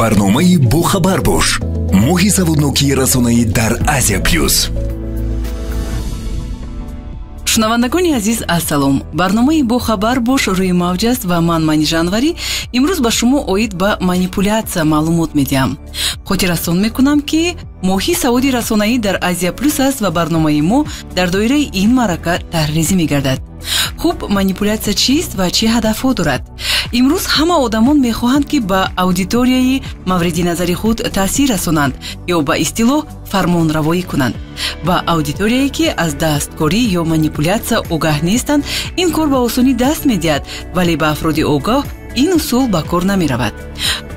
барномаи бохабар бош. моҳи саводнокии расонаӣ дар Азия плюс. шунавандагони азиз ассалом. барномаи бохабар бош рӯи мавҷ аст ва ман Мани Жанварӣ имрӯз ба шумо оид ба манипулятсия маълумот медиҳам. хотиррасон мекунам ки моҳи саводи расонаӣ дар Азия плюс аст ва барномаи мо дар доираи ин маърака таҳризӣ мегардад. хуб, манипулятсия чист ва чӣ ҳадафҳо дорад? имрӯз ҳама одамон мехоҳанд ки ба аудиторияи мавриди назари худ таъсир расонанд ё ба истилоҳ фармонравоӣ кунанд. ба аудиторияе ки аз дасткорӣ ё манипулятсия огаҳ нестанд, ин кор ба осонӣ даст медиҳад, вале ба афроди огаҳ ин усул ба кор намеравад.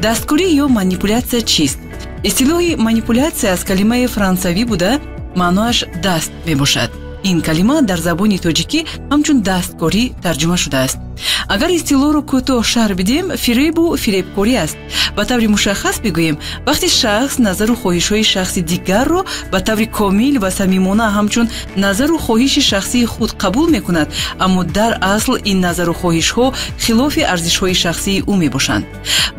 дасткорӣ ё манипулятсия чист? истилоҳи манипулятсия аз калимаи франсавӣ буда, маънояш даст мебошад. ин калима дар забони тоҷикӣ ҳамчун дасткорӣ тарҷума шудааст. агар истилоҳро кӯтоҳ шарҳ бидем, фиребу фиребкорӣ аст. ба таври мушаххас бигӯем, вақте шахс назару хоҳишҳои шахси дигарро ба таври комил ва самимона ҳамчун назару хоҳиши шахсии худ қабул мекунад, аммо дар асл ин назару хоҳишҳо хилофи арзишҳои шахсии ӯ мебошанд.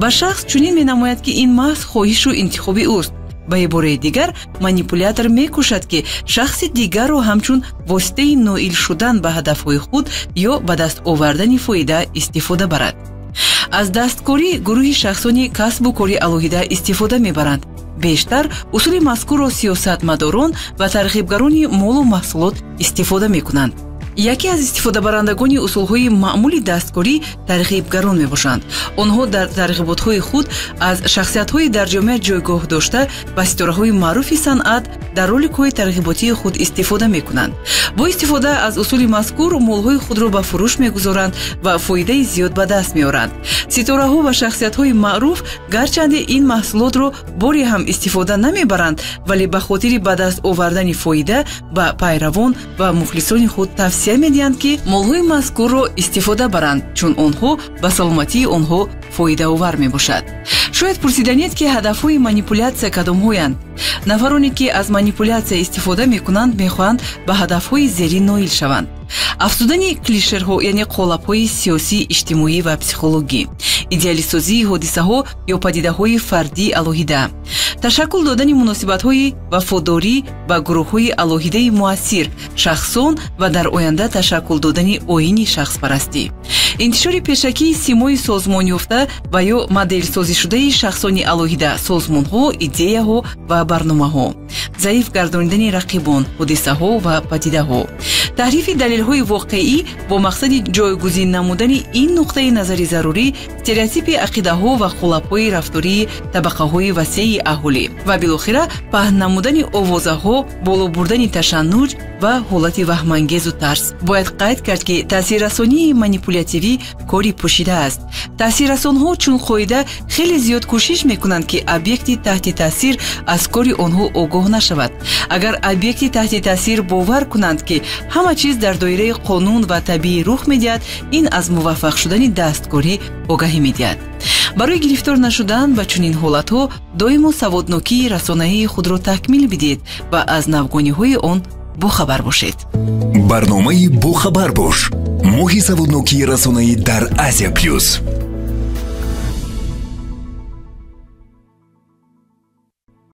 ба шахс чунин менамояд ки ин маҳз хоҳишу интихоби ӯст. ба ибораи дигар, манипулятор мекӯшад ки шахси дигарро ҳамчун воситаи ноил шудан ба ҳадафҳои худ ё ба даст овардани фоида истифода барад. аз дасткорӣ гурӯҳи шахсони касбу кори алоҳида истифода мебаранд. бештар усули мазкурро сиёсатмадорон ва тарғибгарони молу маҳсулот истифода мекунанд. яке аз истифодабарандагони усулҳои маъмули дасткорӣ тарғибгарон мебошанд. онҳо дар тарғиботҳои худ аз шахсиятҳои дар ҷомеа ҷойгоҳ дошта ба ситораҳои маъруфи санъат дар роликҳои тарғиботии худ истифода мекунанд. бо истифода аз усули мазкур молҳои худро ба фурӯш мегузоранд ва фоидаи зиёд ба даст меоранд. ситораҳо ва шахсиятҳои маъруф гарчанде ин маҳсулотро боре ҳам истифода намебаранд, вале ба хотири ба даст овардани фоида ба пайравон ва мухлисони худ тавсия медиҳанд ки молҳои мазкурро истифода баранд, чун онҳо ба саломатии онҳо фоидаовар мебошад. шояд пурсиданиед ки ҳадафҳои манипулятсия кадомҳоянд? нафароне ки аз манипулятсия истифода мекунанд мехоҳанд ба ҳадафҳои зерин ноил шаванд. афзудани клишерҳо, яъне қолабҳои сиёсӣ, иҷтимоӣ ва психологӣ, идеалисозии ҳодисаҳо ё падидаҳои фардӣ алоҳида, ташаккул додани муносибатҳои вафодорӣ ба гурӯҳҳои алоҳидаи муассир, шахсон ва дар оянда ташаккул додани оини шахспарастӣ, интишори пешакии симои созмонёфта ва ё моделсозишудаи шахсони алоҳида, созмонҳо, идеяҳо ва барномаҳо, заиф гардонидани рақибон, ҳодисаҳо ва падидаҳо, таҳрифи далелҳои воқеӣ бо мақсади ҷойгузин намудани ин нуқтаи назари зарурӣ, стереотипи ақидаҳо ва қолабҳои рафтории табақаҳои васеи аҳолӣ ва билохира паҳн намудани овозаҳо, боло бурдани ташаннуҷ ва ҳолати ваҳмангезу тарс. бояд қайд кард ки таъсиррасонии манипулятивӣ кори пӯшида аст. таъсиррасонҳо чун қоида хеле зиёд кӯшиш мекунанд ки объекти таҳти таъсир аз кори онҳо огоҳ нашавад. агар объекти таҳти таъсир бовар кунанд ки ҳама чиз дар доираи қонун ва табиӣ рух медиҳад, ин аз муваффақ шудани дасткорӣ огаҳӣ медиҳад. барои гирифтор нашудан ба чунин ҳолатҳо доимо саводнокии расонаии худро такмил бидиҳед ва аз навгониҳои он бохабар бошед. барномаи бохабар бош. моҳи саводнокии расонаӣ дар Азия плюс.